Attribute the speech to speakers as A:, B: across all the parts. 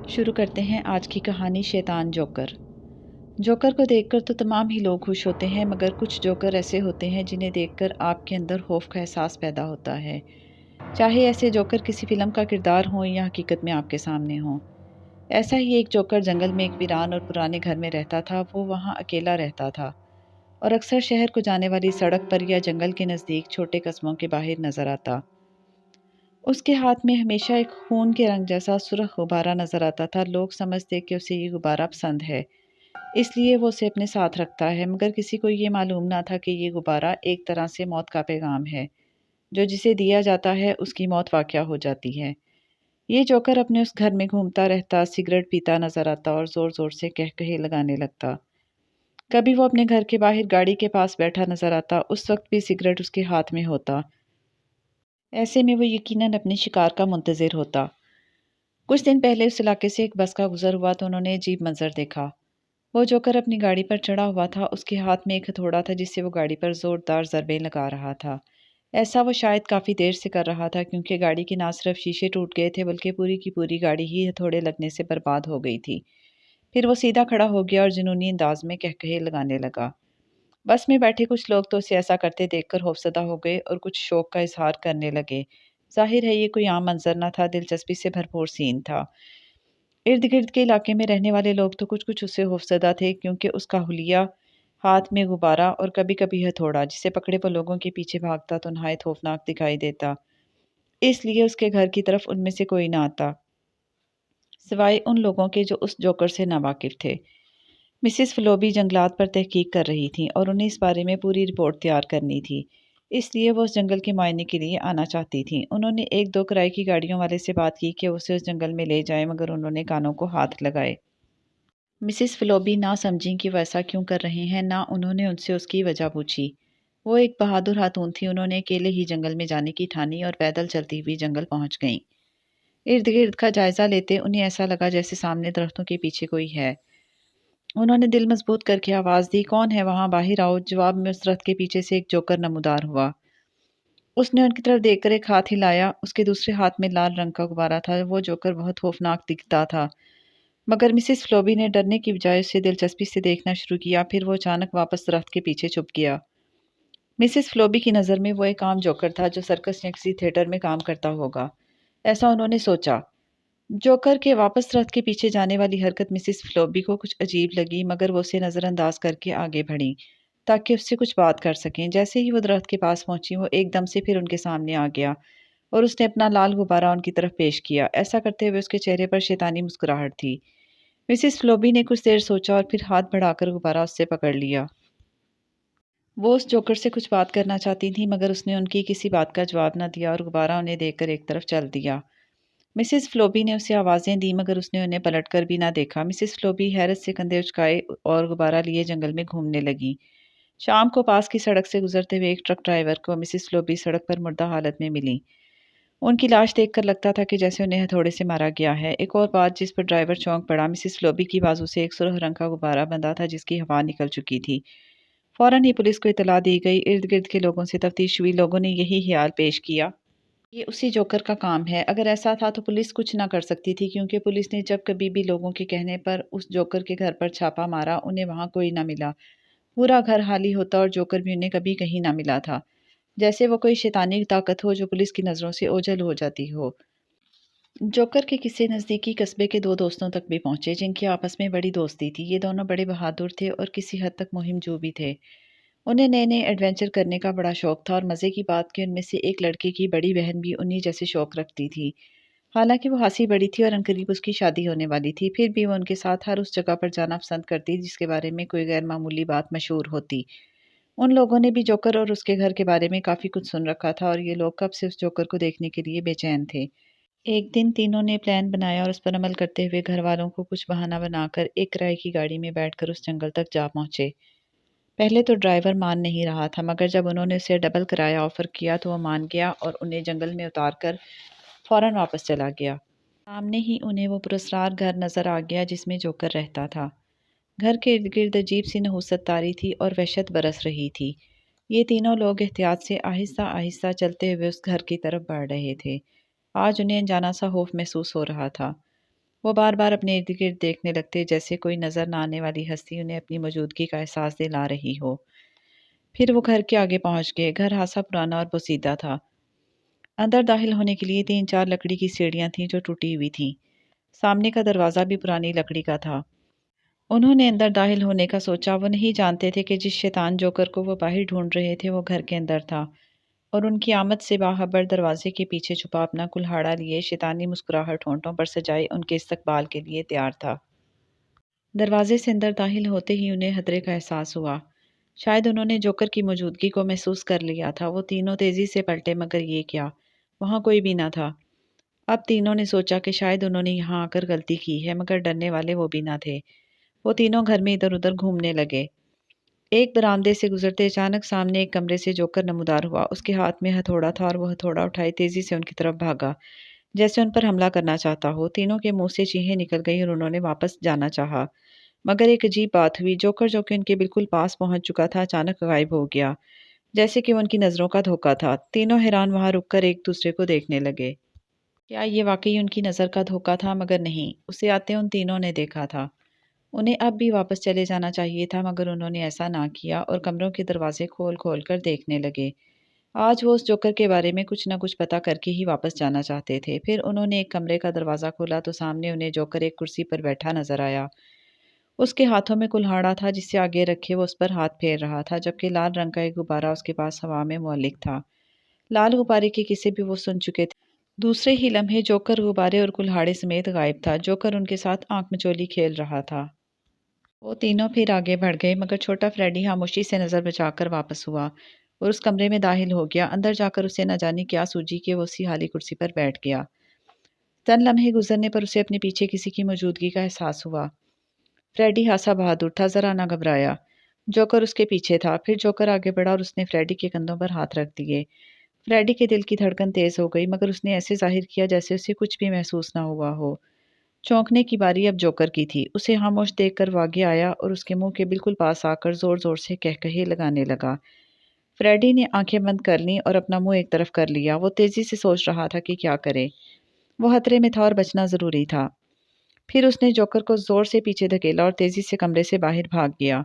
A: شروع کرتے ہیں آج کی کہانی شیطان جوکر۔ جوکر کو دیکھ کر تو تمام ہی لوگ خوش ہوتے ہیں، مگر کچھ جوکر ایسے ہوتے ہیں جنہیں دیکھ کر آپ کے اندر خوف کا احساس پیدا ہوتا ہے، چاہے ایسے جوکر کسی فلم کا کردار ہوں یا حقیقت میں آپ کے سامنے ہوں۔ ایسا ہی ایک جوکر جنگل میں ایک ویران اور پرانے گھر میں رہتا تھا۔ وہ وہاں اکیلا رہتا تھا اور اکثر شہر کو جانے والی سڑک پر یا جنگل کے نزدیک چھوٹے قصبوں کے باہر نظر آتا۔ اس کے ہاتھ میں ہمیشہ ایک خون کے رنگ جیسا سرخ غبارہ نظر آتا تھا۔ لوگ سمجھتے کہ اسے یہ غبارہ پسند ہے، اس لیے وہ اسے اپنے ساتھ رکھتا ہے، مگر کسی کو یہ معلوم نہ تھا کہ یہ غبارہ ایک طرح سے موت کا پیغام ہے، جو جسے دیا جاتا ہے اس کی موت واقع ہو جاتی ہے۔ یہ جوکر اپنے اس گھر میں گھومتا رہتا، سگریٹ پیتا نظر آتا اور زور زور سے کہے لگانے لگتا۔ کبھی وہ اپنے گھر کے باہر گاڑی کے پاس بیٹھا نظر آتا، اس وقت بھی سگریٹ اس کے ہاتھ میں ہوتا۔ ایسے میں وہ یقیناً اپنے شکار کا منتظر ہوتا۔ کچھ دن پہلے اس علاقے سے ایک بس کا گزر ہوا تو انہوں نے عجیب منظر دیکھا۔ وہ جوکر اپنی گاڑی پر چڑھا ہوا تھا، اس کے ہاتھ میں ایک ہتھوڑا تھا جس سے وہ گاڑی پر زوردار ضربیں لگا رہا تھا۔ ایسا وہ شاید کافی دیر سے کر رہا تھا، کیونکہ گاڑی کے نہ صرف شیشے ٹوٹ گئے تھے بلکہ پوری کی پوری گاڑی ہی ہتھوڑے لگنے سے برباد ہو گئی تھی۔ پھر وہ سیدھا کھڑا ہو گیا اور جنونی انداز میں کہے لگانے لگا۔ بس میں بیٹھے کچھ لوگ تو اسے ایسا کرتے دیکھ کر خوفزدہ ہو گئے اور کچھ شوق کا اظہار کرنے لگے۔ ظاہر ہے یہ کوئی عام منظر نہ تھا، دلچسپی سے بھرپور سین تھا۔ ارد گرد کے علاقے میں رہنے والے لوگ تو کچھ اس سے خوفزدہ تھے، کیونکہ اس کا حلیہ، ہاتھ میں غبارہ اور کبھی کبھی ہتھوڑا جسے پکڑے وہ لوگوں کے پیچھے بھاگتا تو نہایت خوفناک دکھائی دیتا۔ اس لیے اس کے گھر کی طرف ان میں سے کوئی نہ آتا، سوائے ان لوگوں کے جو اس جوکر سے ناواقف تھے۔ مسز فلوبی جنگلات پر تحقیق کر رہی تھیں اور انہیں اس بارے میں پوری رپورٹ تیار کرنی تھی، اس لیے وہ اس جنگل کے معائنے کے لیے آنا چاہتی تھیں۔ انہوں نے ایک دو کرائے کی گاڑیوں والے سے بات کی کہ اسے اس جنگل میں لے جائیں، مگر انہوں نے کانوں کو ہاتھ لگائے۔ مسز فلوبی نہ سمجھیں کہ وہ ایسا کیوں کر رہے ہیں، نہ انہوں نے ان سے اس کی وجہ پوچھی۔ وہ ایک بہادر خاتون تھی، انہوں نے اکیلے ہی جنگل میں جانے کی ٹھانی اور پیدل چلتی ہوئی جنگل پہنچ گئیں۔ ارد گرد کا جائزہ لیتے انہیں ایسا لگا جیسے سامنے درختوں کے پیچھے کوئی ہے۔ انہوں نے دل مضبوط کر کے آواز دی، کون ہے وہاں، باہر آؤ۔ جواب میں اس درخت کے پیچھے سے ایک جوکر نمودار ہوا۔ اس نے ان کی طرف دیکھ کر ایک ہاتھ ہلایا، اس کے دوسرے ہاتھ میں لال رنگ کا غبارہ تھا۔ وہ جوکر بہت خوفناک دکھتا تھا، مگر مسز فلوبی نے ڈرنے کی بجائے اسے دلچسپی سے دیکھنا شروع کیا۔ پھر وہ اچانک واپس درخت کے پیچھے چھپ گیا۔ مسز فلوبی کی نظر میں وہ ایک عام جوکر تھا جو سرکس یا کسی تھیٹر میں کام کرتا ہوگا، ایسا انہوں نے سوچا۔ جوکر کے واپس درخت کے پیچھے جانے والی حرکت مسز فلوبی کو کچھ عجیب لگی، مگر وہ اسے نظر انداز کر کے آگے بڑھیں تاکہ اس سے کچھ بات کر سکیں۔ جیسے ہی وہ درخت کے پاس پہنچی، وہ ایک دم سے پھر ان کے سامنے آ گیا اور اس نے اپنا لال غبارہ ان کی طرف پیش کیا۔ ایسا کرتے ہوئے اس کے چہرے پر شیطانی مسکراہٹ تھی۔ مسز فلوبی نے کچھ دیر سوچا اور پھر ہاتھ بڑھا کر غبارہ اس سے پکڑ لیا۔ وہ اس جوکر سے کچھ بات کرنا چاہتی تھی، مگر اس نے ان کی کسی بات کا جواب نہ دیا اور غبارہ انہیں دیکھ کر ایک طرف چل دیا۔ مسز فلوبی نے اسے آوازیں دی، مگر اس نے انہیں پلٹ کر بھی نہ دیکھا۔ مسز فلوبی حیرت سے کندھے اچکائے اور غبارہ لیے جنگل میں گھومنے لگی۔ شام کو پاس کی سڑک سے گزرتے ہوئے ایک ٹرک ڈرائیور کو مسز فلوبی سڑک پر مردہ حالت میں ملی۔ ان کی لاش دیکھ کر لگتا تھا کہ جیسے انہیں ہتھوڑے سے مارا گیا ہے۔ ایک اور بات جس پر ڈرائیور چونک پڑا، مسز فلوبی کی بازو سے ایک سرخ رنگ کا غبارہ بندھا تھا جس کی ہوا نکل چکی تھی۔ فوراً ہی پولیس کو اطلاع دی گئی۔ ارد گرد کے لوگوں سے تفتیش ہوئی، لوگوں نے یہی خیال پیش کیا یہ اسی جوکر کا کام ہے۔ اگر ایسا تھا تو پولیس کچھ نہ کر سکتی تھی، کیونکہ پولیس نے جب کبھی بھی لوگوں کے کہنے پر اس جوکر کے گھر پر چھاپا مارا، انہیں وہاں کوئی نہ ملا۔ پورا گھر خالی ہوتا اور جوکر بھی انہیں کبھی کہیں نہ ملا تھا، جیسے وہ کوئی شیطانی طاقت ہو جو پولیس کی نظروں سے اوجھل ہو جاتی ہو۔ جوکر کے قصے نزدیکی قصبے کے دو دوستوں تک بھی پہنچے جن کی آپس میں بڑی دوستی تھی۔ یہ دونوں بڑے بہادر تھے اور کسی حد تک مہم جو بھی تھے۔ انہیں نئے نئے ایڈونچر کرنے کا بڑا شوق تھا، اور مزے کی بات کہ ان میں سے ایک لڑکے کی بڑی بہن بھی انہی جیسے شوق رکھتی تھی۔ حالانکہ وہ خاصی بڑی تھی اور عنقریب اس کی شادی ہونے والی تھی، پھر بھی وہ ان کے ساتھ ہر اس جگہ پر جانا پسند کرتی جس کے بارے میں کوئی غیر معمولی بات مشہور ہوتی۔ ان لوگوں نے بھی جوکر اور اس کے گھر کے بارے میں کافی کچھ سن رکھا تھا، اور یہ لوگ کب سے اس جوکر کو دیکھنے کے لیے بے چین تھے۔ ایک دن تینوں نے پلان بنایا اور اس پر عمل کرتے ہوئے گھر والوں کو کچھ بہانہ بنا کر ایک کرائے کی گاڑی میں بیٹھ کر اس جنگل تک جا پہنچے۔ پہلے تو ڈرائیور مان نہیں رہا تھا، مگر جب انہوں نے اسے ڈبل کرایہ آفر کیا تو وہ مان گیا اور انہیں جنگل میں اتار کر فوراً واپس چلا گیا۔ سامنے ہی انہیں وہ پراسرار گھر نظر آ گیا جس میں جوکر رہتا تھا۔ گھر کے ارد گرد عجیب سی نحوست طاری تھی اور وحشت برس رہی تھی۔ یہ تینوں لوگ احتیاط سے آہستہ آہستہ چلتے ہوئے اس گھر کی طرف بڑھ رہے تھے۔ آج انہیں انجانا سا خوف محسوس ہو رہا تھا۔ وہ بار بار اپنے ارد گرد دیکھنے لگتے جیسے کوئی نظر نہ آنے والی ہستی انہیں اپنی موجودگی کا احساس دلا رہی ہو۔ پھر وہ گھر کے آگے پہنچ گئے۔ گھر خاصا پرانا اور بوسیدہ تھا۔ اندر داخل ہونے کے لیے 3-4 لکڑی کی سیڑھیاں تھیں جو ٹوٹی ہوئی تھیں۔ سامنے کا دروازہ بھی پرانی لکڑی کا تھا۔ انہوں نے اندر داخل ہونے کا سوچا۔ وہ نہیں جانتے تھے کہ جس شیطان جوکر کو وہ باہر ڈھونڈ رہے تھے وہ گھر کے اندر تھا، اور ان کی آمد سے باخبر دروازے کے پیچھے چھپا اپنا کلہاڑا لیے شیطانی مسکراہٹ ہونٹوں پر سجائے ان کے استقبال کے لیے تیار تھا۔ دروازے سے اندر داخل ہوتے ہی انہیں خطرے کا احساس ہوا۔ شاید انہوں نے جوکر کی موجودگی کو محسوس کر لیا تھا۔ وہ تینوں تیزی سے پلٹے، مگر یہ کیا؟ وہاں کوئی بھی نہ تھا۔ اب تینوں نے سوچا کہ شاید انہوں نے یہاں آ کر غلطی کی ہے، مگر ڈرنے والے وہ بھی نہ تھے۔ وہ تینوں گھر میں ادھر ادھر گھومنے لگے۔ ایک برآمدے سے گزرتے اچانک سامنے ایک کمرے سے جوکر نمودار ہوا۔ اس کے ہاتھ میں ہتھوڑا تھا اور وہ ہتھوڑا اٹھائے تیزی سے ان کی طرف بھاگا، جیسے ان پر حملہ کرنا چاہتا ہو۔ تینوں کے منہ سے چیخیں نکل گئیں اور انہوں نے واپس جانا چاہا، مگر ایک عجیب بات ہوئی۔ جوکر جو کہ ان کے بالکل پاس پہنچ چکا تھا اچانک غائب ہو گیا، جیسے کہ وہ ان کی نظروں کا دھوکہ تھا۔ تینوں حیران وہاں رک کر ایک دوسرے کو دیکھنے لگے۔ کیا یہ واقعی ان کی نظر کا دھوکہ تھا؟ مگر نہیں، اسے آتے ان تینوں نے دیکھا تھا۔ انہیں اب بھی واپس چلے جانا چاہیے تھا، مگر انہوں نے ایسا نہ کیا اور کمروں کے دروازے کھول کھول کر دیکھنے لگے۔ آج وہ اس جوکر کے بارے میں کچھ نہ کچھ پتہ کر کے ہی واپس جانا چاہتے تھے۔ پھر انہوں نے ایک کمرے کا دروازہ کھولا تو سامنے انہیں جوکر ایک کرسی پر بیٹھا نظر آیا۔ اس کے ہاتھوں میں کلہاڑا تھا جسے آگے رکھے وہ اس پر ہاتھ پھیر رہا تھا، جبکہ لال رنگ کا ایک غبارہ اس کے پاس ہوا میں معلق تھا۔ لال غبارے کے قصے بھی وہ سن چکے تھے۔ دوسرے ہی لمحے جوکر غبارے اور کلہاڑے سمیت غائب تھا۔ جوکر ان کے ساتھ آنکھ مچولی کھیل رہا تھا۔ وہ تینوں پھر آگے بڑھ گئے، مگر چھوٹا فریڈی خاموشی سے نظر بچا کر واپس ہوا اور اس کمرے میں داخل ہو گیا۔ اندر جا کر اسے نہ جانے کیا سوجی کہ وہ اسی خالی کرسی پر بیٹھ گیا۔ چند لمحے گزرنے پر اسے اپنے پیچھے کسی کی موجودگی کا احساس ہوا۔ فریڈی خاصا بہادر تھا، ذرا نہ گھبرایا۔ جوکر اس کے پیچھے تھا۔ پھر جوکر آگے بڑھا اور اس نے فریڈی کے کندھوں پر ہاتھ رکھ دیے۔ فریڈی کے دل کی دھڑکن تیز ہو گئی، مگر اس نے ایسے ظاہر کیا جیسے اسے کچھ بھی محسوس نہ ہوا ہو۔ چونکنے کی باری اب جوکر کی تھی۔ اسے خاموش دیکھ کر وہ آگے آیا اور اس کے منہ کے بالکل پاس آ کر زور زور سے کہکہے لگانے لگا۔ فریڈی نے آنکھیں بند کر لیں اور اپنا منہ ایک طرف کر لیا۔ وہ تیزی سے سوچ رہا تھا کہ کیا کرے۔ وہ خطرے میں تھا اور بچنا ضروری تھا۔ پھر اس نے جوکر کو زور سے پیچھے دھکیلا اور تیزی سے کمرے سے باہر بھاگ گیا۔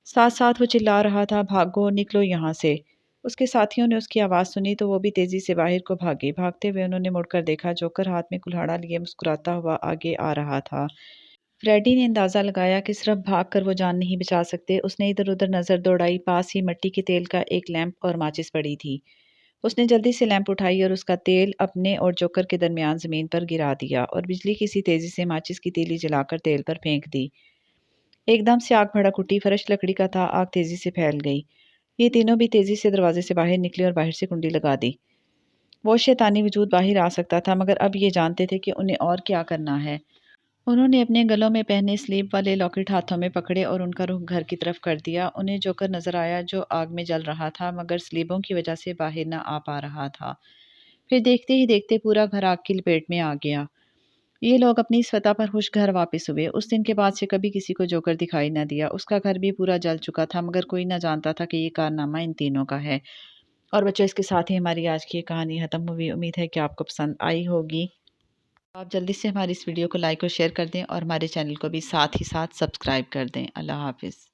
A: ساتھ ساتھ وہ چلا رہا تھا، بھاگو، نکلو یہاں سے۔ اس کے ساتھیوں نے اس کی آواز سنی تو وہ بھی تیزی سے باہر کو بھاگے۔ بھاگتے ہوئے انہوں نے مڑ کر دیکھا، جوکر ہاتھ میں کلہاڑا لیے مسکراتا ہوا آگے آ رہا تھا۔ فریڈی نے اندازہ لگایا کہ صرف بھاگ کر وہ جان نہیں بچا سکتے۔ اس نے ادھر ادھر نظر دوڑائی۔ پاس ہی مٹی کے تیل کا ایک لیمپ اور ماچس پڑی تھی۔ اس نے جلدی سے لیمپ اٹھائی اور اس کا تیل اپنے اور جوکر کے درمیان زمین پر گرا دیا اور بجلی کی سی تیزی سے ماچس کی تیلی جلا کر تیل پر پھینک دی۔ ایک دم سے آگ بھڑک اٹھی۔ فرش لکڑی کا تھا، آگ تیزی سے پھیل گئی۔ یہ تینوں بھی تیزی سے دروازے سے باہر نکلے اور باہر سے کنڈی لگا دی۔ وہ شیطانی وجود باہر آ سکتا تھا، مگر اب یہ جانتے تھے کہ انہیں اور کیا کرنا ہے۔ انہوں نے اپنے گلوں میں پہنے سلیب والے لاکٹ ہاتھوں میں پکڑے اور ان کا رخ گھر کی طرف کر دیا۔ انہیں جوکر نظر آیا جو آگ میں جل رہا تھا، مگر سلیبوں کی وجہ سے باہر نہ آ پا رہا تھا۔ پھر دیکھتے ہی دیکھتے پورا گھر آگ کی لپیٹ میں آ گیا۔ یہ لوگ اپنی سطح پر خوش گھر واپس ہوئے۔ اس دن کے بعد سے کبھی کسی کو جوکر دکھائی نہ دیا۔ اس کا گھر بھی پورا جل چکا تھا، مگر کوئی نہ جانتا تھا کہ یہ کارنامہ ان تینوں کا ہے۔ اور بچوں، اس کے ساتھ ہی ہماری آج کی یہ کہانی ختم ہوئی۔ امید ہے کہ آپ کو پسند آئی ہوگی۔ آپ جلدی سے ہماری اس ویڈیو کو لائک اور شیئر کر دیں اور ہمارے چینل کو بھی ساتھ ہی ساتھ سبسکرائب کر دیں۔ اللہ حافظ۔